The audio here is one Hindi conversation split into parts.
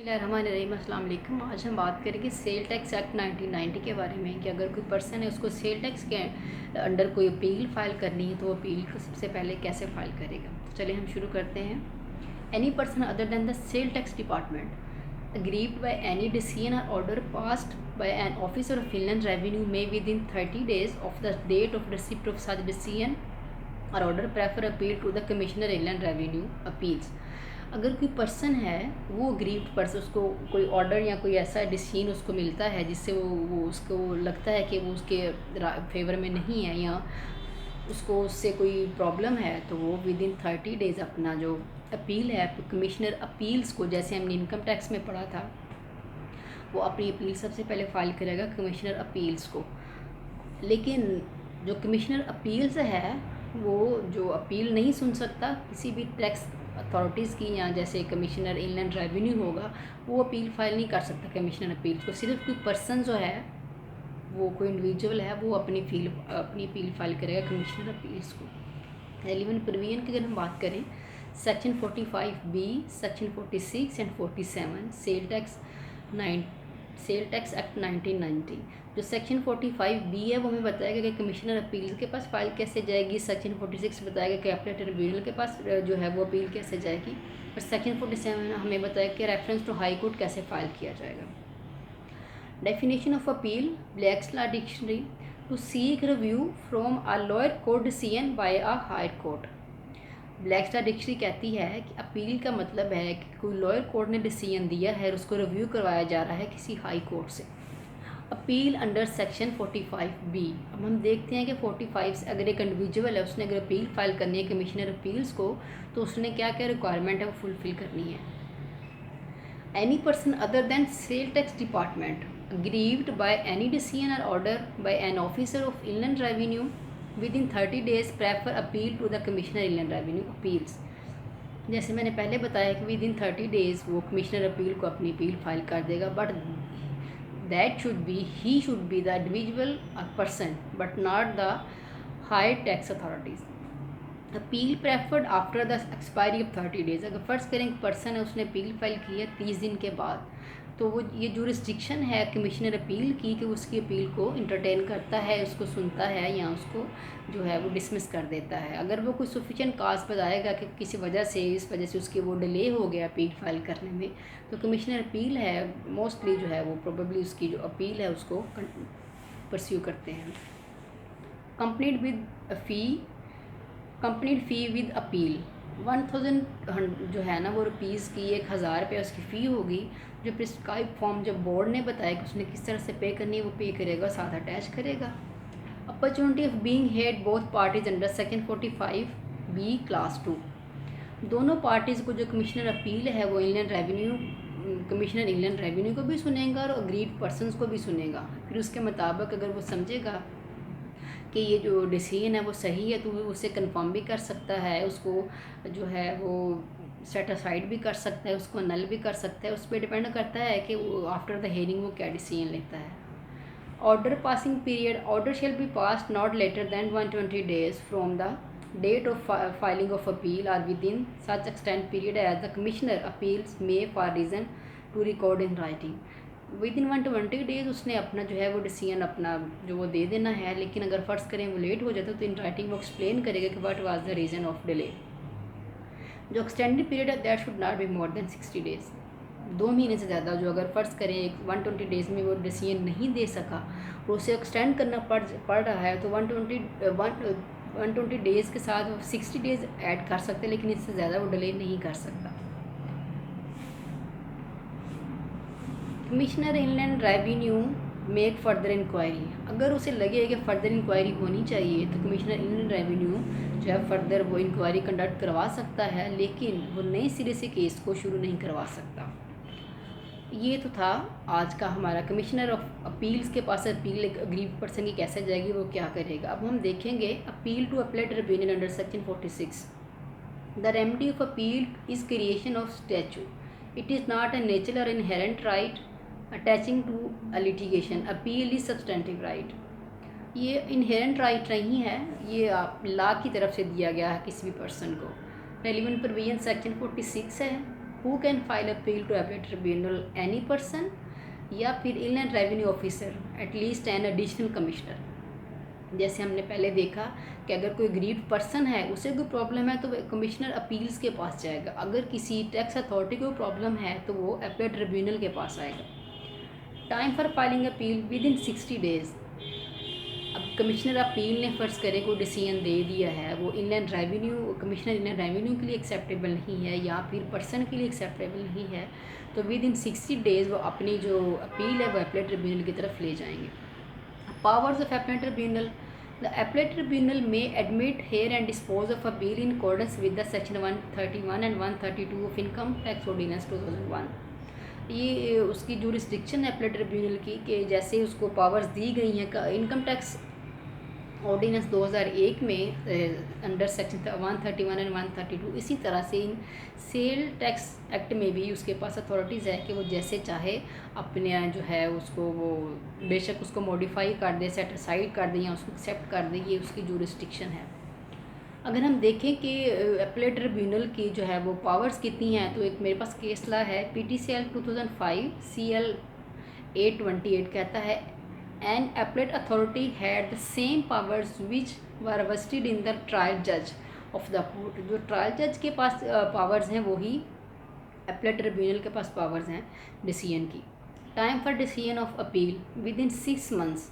बिस्मिल्लाहिर्रहमानिर्रहीम। अस्सलाम वालेकुम। आज हम बात करेंगे सेल टैक्स एक्ट 1990 के बारे में कि अगर कोई पर्सन है उसको सेल टैक्स के अंडर कोई अपील फ़ाइल करनी है तो वो अपील को सबसे पहले कैसे फ़ाइल करेगा। तो चलिए हम शुरू करते हैं। Any person other than the sale tax department aggrieved by any decision or order passed by an officer of Inland Revenue may within 30 days of the date of receipt of such decision or order prefer appeal to the Commissioner Inland Revenue Appeals। अगर कोई पर्सन है वो अग्रीव्ड पर्सन, उसको कोई ऑर्डर या कोई ऐसा डिसीजन उसको मिलता है जिससे वो उसको लगता है कि वो उसके फेवर में नहीं है या उसको उससे कोई प्रॉब्लम है, तो वो विद इन 30 डेज़ अपना जो अपील है कमिश्नर अपील्स को, जैसे हमने इनकम टैक्स में पढ़ा था, वो अपनी अपील सबसे पहले फ़ाइल करेगा कमिश्नर अपील्स को। लेकिन जो कमिश्नर अपील्स है वो जो अपील नहीं सुन सकता किसी भी टैक्स अथॉरिटीज़ की, या जैसे कमिश्नर इनलैंड रेवेन्यू होगा वो अपील फ़ाइल नहीं कर सकता कमिश्नर अपील्स को। सिर्फ कोई पर्सन जो है वो कोई इंडिविजुअल है वो अपनी अपील फाइल करेगा कमिश्नर अपील्स को। रेलिवेंट प्रोविजन की अगर हम बात करें, section 45B, section 46 and 47 sale tax act 1990। जो सेक्शन 45B है वो हमें बताएगा कि कमिश्नर अपील के पास फाइल कैसे जाएगी। सेक्शन 46 बताएगा कि अपीलेट ट्रिब्यूनल के पास जो है वो अपील कैसे जाएगी, और सेक्शन 47 हमें बताएगा कि रेफरेंस टू हाई कोर्ट कैसे फाइल किया जाएगा। Definition of appeal, Black's law dictionary, to seek review from a lower court decision by a higher court. Black's law dictionary कहती है कि अपील का मतलब है कि कोई लोअर कोर्ट ने डिसीजन दिया है और उसको रिव्यू करवाया जा रहा है किसी हाई कोर्ट से। Appeal under section 45B। अब हम देखते हैं कि 45 से अगर एक इंडिविजुअल है उसने अगर अपील फाइल करनी है कमिश्नर अपील्स को, तो उसने क्या क्या रिक्वायरमेंट है वो फुलफिल करनी है। Any person other than sale tax department aggrieved by any decision or order by an officer of Inland Revenue within 30 days prefer appeal to the Commissioner Inland Revenue Appeals। जैसे मैंने पहले बताया कि विद इन 30 डेज़ वो कमिश्नर अपील को अपनी अपील फाइल कर देगा, but that should be he should be the individual person but not the higher tax authorities. Appeal preferred after the expiry of 30 days. अगर फर्ज करें एक पर्सन है उसने अपील फाइल की है 30 दिन के बाद, तो वो ये जो रिस्ट्रिक्शन है कमिश्नर अपील की कि उसकी अपील को इंटरटेन करता है, उसको सुनता है या उसको जो है वो डिसमिस कर देता है। अगर वो कोई सफिशिएंट काज बताएगा कि किसी वजह से इस वजह से उसकी वो डिले हो गया अपील फाइल करने में, तो कमिश्नर अपील है मोस्टली जो है वो प्रोबेबली उसकी जो अपील है उसको परस्यू करते हैं। Complete with fee, complete fee with appeal 1000 जो है ना वो रुपीज़ की 1000 रुपये उसकी फ़ी होगी। जो प्रिस्क्राइब फॉर्म जब बोर्ड ने बताया कि उसने किस तरह से पे करनी है वो पे करेगा, साथ अटैच करेगा। Opportunity of being head both parties under section 45B class 2। दोनों पार्टीज़ को जो कमिश्नर अपील है वो Indian revenue commissioner Indian revenue को भी सुनेगा और अग्रीड पर्सनस को भी सुनेगा। फिर उसके मुताबिक अगर वो समझेगा कि ये जो डिसीजन है वो सही है तो वो उसे कंफर्म भी कर सकता है, उसको जो है वो सेट असाइड भी कर सकता है, उसको नल भी कर सकता है। उस पर डिपेंड करता है कि वो आफ्टर द हियरिंग वो क्या डिसीजन लेता है। Order passing period, order shall be pass not later than 120 days from the date of filing of appeal और with in such extend period as the commissioner appeals may for reason to record in writing. With in 120 days उसने अपना जो है वो डिसीजन अपना जो वो दे देना है, लेकिन अगर फर्स्ट करें वो लेट हो जाता है तो इन राइटिंग वो एक्सप्लेन करेगा कि what was the reason of delay. जो एक्सटेंडेड पीरियड है that should not be more than 60 days. 2 महीने से ज़्यादा जो अगर फ़र्ज़ करें 120 डेज़ में वो डिसीजन नहीं दे सका और उसे एक्सटेंड करना पड़ रहा है तो 120 डेज़ के साथ वो 60 डेज़ ऐड कर सकते हैं, लेकिन इससे ज़्यादा वो डिले नहीं कर सकता। Commissioner inland revenue make further inquiry. अगर उसे लगे कि फ़र्दर इंक्वायरी होनी चाहिए तो कमिश्नर इनलैंड रेवेन्यू जो है फर्दर वो इंक्वायरी कंडक्ट करवा सकता है, लेकिन वो नए सिरे से केस को शुरू नहीं करवा सकता। ये तो था आज का हमारा कमिश्नर ऑफ अपील्स के पास अपील एक अग्रीव पर्सन की कैसे जाएगी, वो क्या करेगा। अब हम देखेंगे appeal to appellate tribunal under section 46। The remedy of appeal is creation of statute. It is not a natural और inherent right attaching to a litigation. Appeal is substantive right. ये इनहेरेंट राइट नहीं है, ये लॉ की तरफ से दिया गया है किसी भी पर्सन को। रेलिवेंट प्रोविजन सेक्शन 46 है, who can file appeal to appellate tribunal, any person या फिर inland revenue officer at least an additional commissioner. जैसे हमने पहले देखा कि अगर कोई ग्रीव्ड पर्सन है, उसे कोई प्रॉब्लम है तो कमिश्नर अपील्स के पास जाएगा। अगर किसी टैक्स अथॉरिटी को प्रॉब्लम है तो वो एपीलेट ट्रिब्यूनल के पास आएगा। Time for filing appeal with in 60 days. अब कमिश्नर अपील ने फ़र्ज़ करे कोई डिसीजन दे दिया है, वो inland revenue commissioner inland revenue के लिए एक्सेप्टेबल नहीं है या फिर पर्सन के लिए एक्सेप्टेबल नहीं है, तो विद इन 60 डेज़ वो अपनी जो अपील है वो एपीलेट ट्रिब्यूनल की तरफ ले जाएंगे। Powers of Appellate Tribunal. The Appellate Tribunal may admit, hear and dispose of a bill in accordance with the Section 131 and 132 of Income Tax Ordinance 2001. ये उसकी जुरिस्डिक्शन है एपीलेट ट्रिब्यूनल की कि जैसे उसको पावर्स दी गई हैं इनकम टैक्स ऑर्डिनेंस 2001 में अंडर सेक्शन 131 एंड 132, इसी तरह से इन सेल टैक्स एक्ट में भी उसके पास अथॉरिटीज़ है कि वो जैसे चाहे अपने जो है उसको वो बेशक उसको मॉडिफाई कर दे, सेट असाइड कर दे या उसको एक्सेप्ट कर दे, ये उसकी जुरिस्डिक्शन है। अगर हम देखें कि एपीलेट ट्रिब्यूनल की जो है वो पावर्स कितनी हैं, तो एक मेरे पास केस ला है PTCL 2005 CL 828 कहता है an appellate authority had the same powers which were vested in the trial judge of the court। जो ट्रायल जज के पास पावर्स हैं वही एपीलेट ट्रिब्यूनल के पास पावर्स हैं डिसीजन की। Time for decision of appeal within 6 months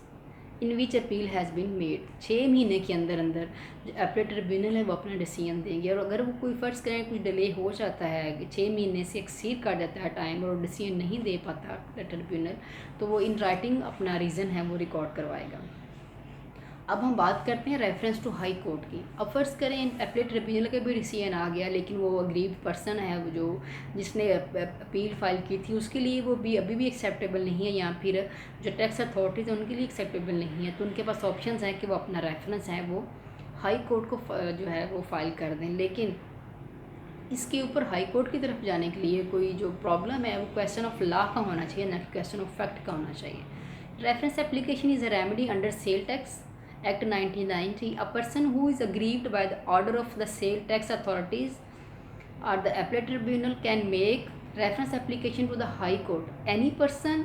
in which appeal has been made. 6 महीने के अंदर अंदर जो एपीलेट ट्रिब्यूनल है वो अपना डिसीजन देंगे, और अगर वो कोई फ़र्ज़ करें कुछ डिले हो जाता है कि 6 महीने से एक्सीड कर जाता है टाइम और डिसीजन नहीं दे पाता एपीलेट ट्रिब्यूनल, तो वो इन राइटिंग अपना रीज़न है वो रिकॉर्ड करवाएगा। अब हम बात करते हैं रेफरेंस टू हाई कोर्ट की। अब फ़र्ज़ करें एपीलेट ट्रिब्यूनल का भी डिसीजन आ गया, लेकिन वो अग्रीव्ड पर्सन है वो जो जिसने अपील फाइल की थी उसके लिए वो भी अभी भी एक्सेप्टेबल नहीं है, या फिर जो टैक्स अथॉरिटीज़ उनके लिए एक्सेप्टेबल नहीं है, तो उनके पास ऑप्शंस हैं कि वो अपना रेफरेंस है वो हाई कोर्ट को जो है वो फाइल कर दें। लेकिन इसके ऊपर हाई कोर्ट की तरफ जाने के लिए कोई जो प्रॉब्लम है वो क्वेश्चन ऑफ लॉ का होना चाहिए, ना कि क्वेश्चन ऑफ फैक्ट का होना चाहिए। Reference application is a remedy under sale tax Act 1990. A person who is aggrieved by the order of the sale tax authorities or the appellate tribunal can make reference application to the High Court. Any person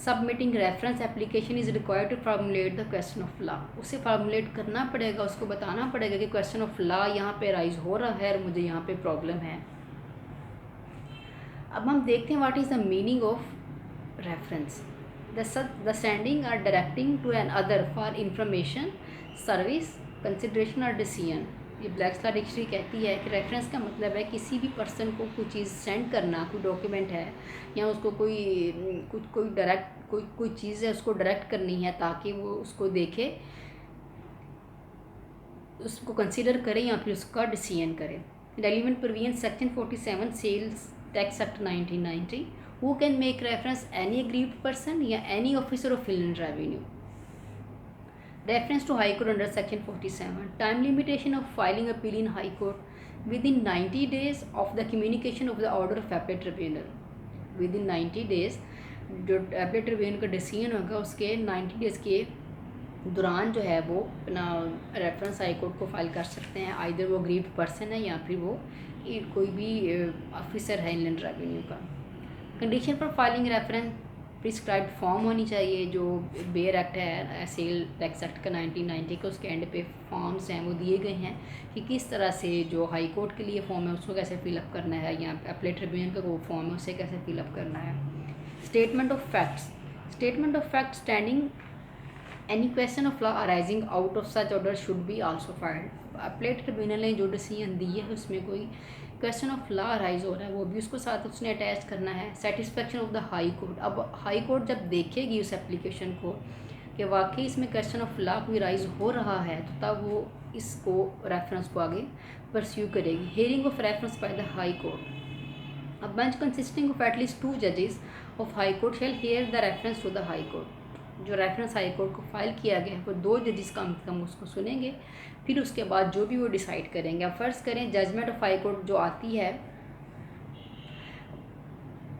submitting reference application is required to formulate the question of law. उसे formulate करना पड़ेगा, उसको बताना पड़ेगा कि question of law यहाँ पे राइज हो रहा है और मुझे यहाँ पे प्रॉब्लम है। अब हम देखते हैं what is the meaning of reference. The sending or directing to another for information, service, consideration और decision। ये ब्लैक्स लॉ डिक्शनरी कहती है कि रेफरेंस का मतलब है किसी भी पर्सन को कोई चीज़ सेंड करना, कोई डॉक्यूमेंट है या उसको कोई चीज़ है उसको डायरेक्ट करनी है ताकि वो उसको देखे, उसको कंसिडर करे या फिर उसका डिसीजन करे। Relevant provision section 47 sales tax act 1990। Who can make reference any aggrieved person या any officer of Inland Revenue। Reference to High Court under section 47। Time limitation of filing appeal in High Court within 90 days of the communication of the order of appellate tribunal। Within 90 days जो appellate tribunal का डिसीजन होगा उसके 90 डेज़ के दौरान जो है वो अपना रेफरेंस हाई कोर्ट को फाइल कर सकते हैं। आइदर वो अग्रीव्ड पर्सन है या फिर वो कोई भी ऑफिसर है इनलैंड रेवेन्यू का। Condition for filing reference prescribed form होनी चाहिए। जो बेयर एक्ट है सेल टैक्स एक्ट का 1990 का, उसके एंड पे फॉर्म्स हैं वो दिए गए हैं कि किस तरह से जो हाई कोर्ट के लिए फॉर्म है उसको कैसे फिलअप करना है, या एपीलेट ट्रिब्यूनल का वो फॉर्म है उसे कैसे फिलअप करना है। Statement of facts standing any question of law arising out of such order should be also filed. Appellate tribunal ने जो डिसीजन दी है उसमें कोई क्वेश्चन ऑफ लॉ राइज हो रहा है वो भी उसको साथ उसने अटैच करना है। Satisfaction of the high court. अब हाई कोर्ट जब देखेगी उस एप्लीकेशन को कि वाकई इसमें क्वेश्चन ऑफ लॉ कोई राइज हो रहा है तो तब वो इसको रेफरेंस को आगे परस्यू करेगी। Hearing of reference by the high court. अब बेंच कंसिस्टिंग ऑफ एटलीस्ट 2 जजेस of high court shall hear the reference to the high court. जो रेफरेंस हाई कोर्ट को फाइल किया गया है वो 2 जजेस कम उसको सुनेंगे, फिर उसके बाद जो भी वो डिसाइड करेंगे। अब फ़र्ज़ करें जजमेंट ऑफ हाई कोर्ट जो आती है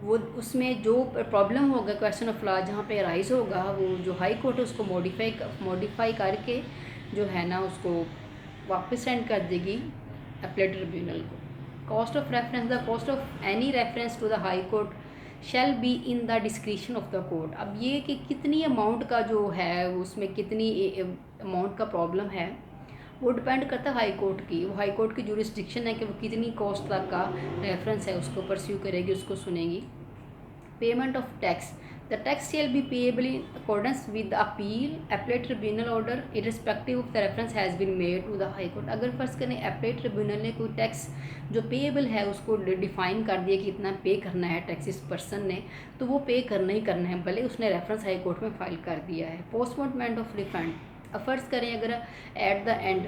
वो उसमें जो प्रॉब्लम होगा क्वेश्चन ऑफ लॉ जहाँ पे राइज होगा वो जो हाई कोर्ट है उसको मॉडिफाई करके जो है ना उसको वापस सेंड कर देगी एपीलेट ट्रिब्यूनल को। Cost of reference, the cost of any reference to the high court shall be in the description of the court. अब ये कि कितनी अमाउंट का जो है उसमें कितनी अमाउंट का प्रॉब्लम है वो डिपेंड करता है हाई कोर्ट की, वो हाई कोर्ट की जुरिस्डिक्शन है कि वो कितनी कॉस्ट तक का रेफरेंस है उसको परस्यू करेगी, उसको सुनेगी। Payment of tax, the tax shall be payable in accordance with the appeal appellate tribunal order irrespective of the reference has been made to the high court. अगर फर्ज करें एपलेट ट्रिब्यूनल ने कोई टैक्स जो पेएबल है उसको डिफाइन कर दिया कि इतना पे करना है टैक्स इस पर्सन ने, तो वो पे करना ही करना है भले उसने रेफरेंस हाई कोर्ट में फाइल कर दिया है। पोस्टपोनमेंट ऑफ रिफंड, अब फ़र्ज़ करें अगर एट द एंड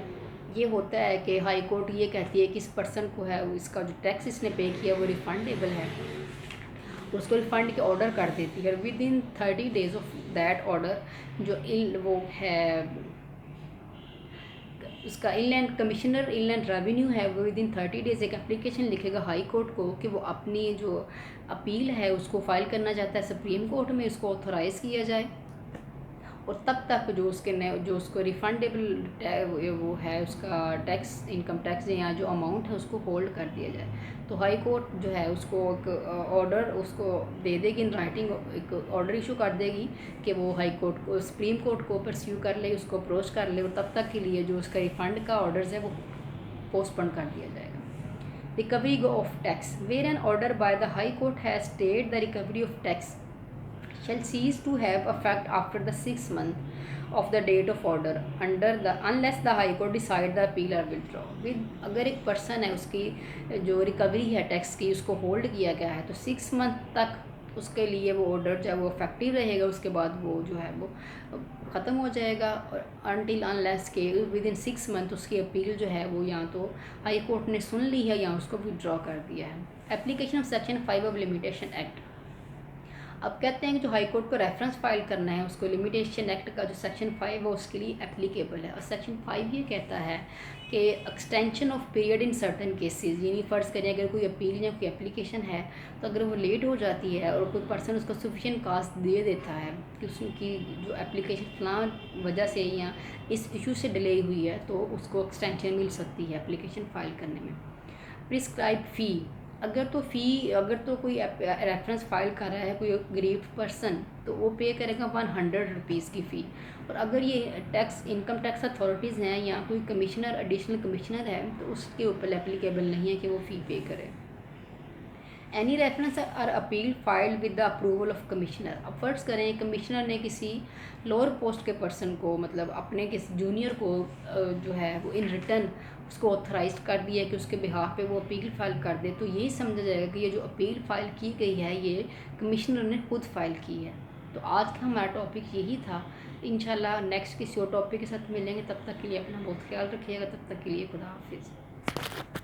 ये होता है कि हाई कोर्ट ये कहती है कि इस पर्सन को है इसका जो टैक्स इसने पे किया वो रिफंडेबल है, उसको रिफ़ंड के ऑर्डर कर देती है। With in 30 days of that order जो वो है उसका इनलैंड कमिश्नर इनलैंड रेवेन्यू है वो विद इन 30 डेज़ एक एप्लीकेशन लिखेगा हाई कोर्ट को कि वो अपनी जो अपील है उसको फाइल करना चाहता है सुप्रीम कोर्ट में, उसको ऑथोराइज़ किया जाए और तब तक जो उसको रिफंडेबल वो है उसका टैक्स इनकम टैक्स या जो अमाउंट है उसको होल्ड कर दिया जाए। तो हाई कोर्ट जो है उसको एक ऑर्डर उसको दे देगी इन राइटिंग, एक ऑर्डर इशू कर देगी कि वो हाई कोर्ट को सुप्रीम कोर्ट को परस्यू कर ले, उसको अप्रोच कर ले और तब तक के लिए जो उसका रिफ़ंड का ऑर्डर्स है वो पोस्टपोन कर दिया जाएगा। Recovery of tax, where an order by the high court has stayed the recovery of tax shall cease to have effect after the 6 month of the date of order under the unless the high court decide the appeal or withdraw with। अगर एक पर्सन है उसकी जो रिकवरी है टैक्स की उसको होल्ड किया गया है तो 6 मंथ तक उसके लिए वो ऑर्डर जो है वो इफेक्टिव रहेगा, उसके बाद वो जो है वो ख़त्म हो जाएगा और अनटिल अनलेस के विद इन 6 मंथ उसकी अपील जो है वो या तो हाई कोर्ट ने सुन ली है या उसको विड्रॉ कर दिया है। Application of section 5 of limitation act, अब कहते हैं कि जो हाई कोर्ट को रेफरेंस फाइल करना है उसको लिमिटेशन एक्ट का जो सेक्शन 5 है उसके लिए एप्लीकेबल है। और सेक्शन 5 ये कहता है कि extension of period in certain cases, यानी फ़र्ज़ करें अगर कोई अपील या कोई एप्लीकेशन है तो अगर वो लेट हो जाती है और कोई पर्सन उसको सफिशिएंट कास्ट दे देता है कि उसकी जो एप्लीकेशन फलां वजह से या इस इशू से डिले हुई है तो उसको एक्सटेंशन मिल सकती है एप्लीकेशन फ़ाइल करने में। प्रिस्क्राइब फ़ी, अगर तो कोई रेफरेंस फाइल कर रहा है कोई गरीब पर्सन तो वो पे करेगा 100 रुपीज़ की फ़ी, और अगर ये टैक्स इनकम टैक्स अथॉरिटीज़ हैं या कोई कमिश्नर एडिशनल कमिश्नर है तो उसके ऊपर एप्लीकेबल नहीं है कि वो फ़ी पे करे। Any reference or appeal filed with the approval of commissioner, अब फ़र्ज़ करें कमिश्नर ने किसी लोअर पोस्ट के पर्सन को मतलब अपने किसी जूनियर को जो है वो इन रिटर्न उसको ऑथराइज कर दिया कि उसके बिहाफ पे वो अपील फ़ाइल कर दे, तो यही समझा जाएगा कि ये जो अपील फ़ाइल की गई है ये कमिश्नर ने खुद फ़ाइल की है। तो आज का हमारा टॉपिक यही था। इंशाल्लाह नेक्स्ट किसी और टॉपिक के साथ मिलेंगे, तब तक के लिए अपना बहुत ख्याल रखिएगा, तब तक के लिए खुदा हाफिज़।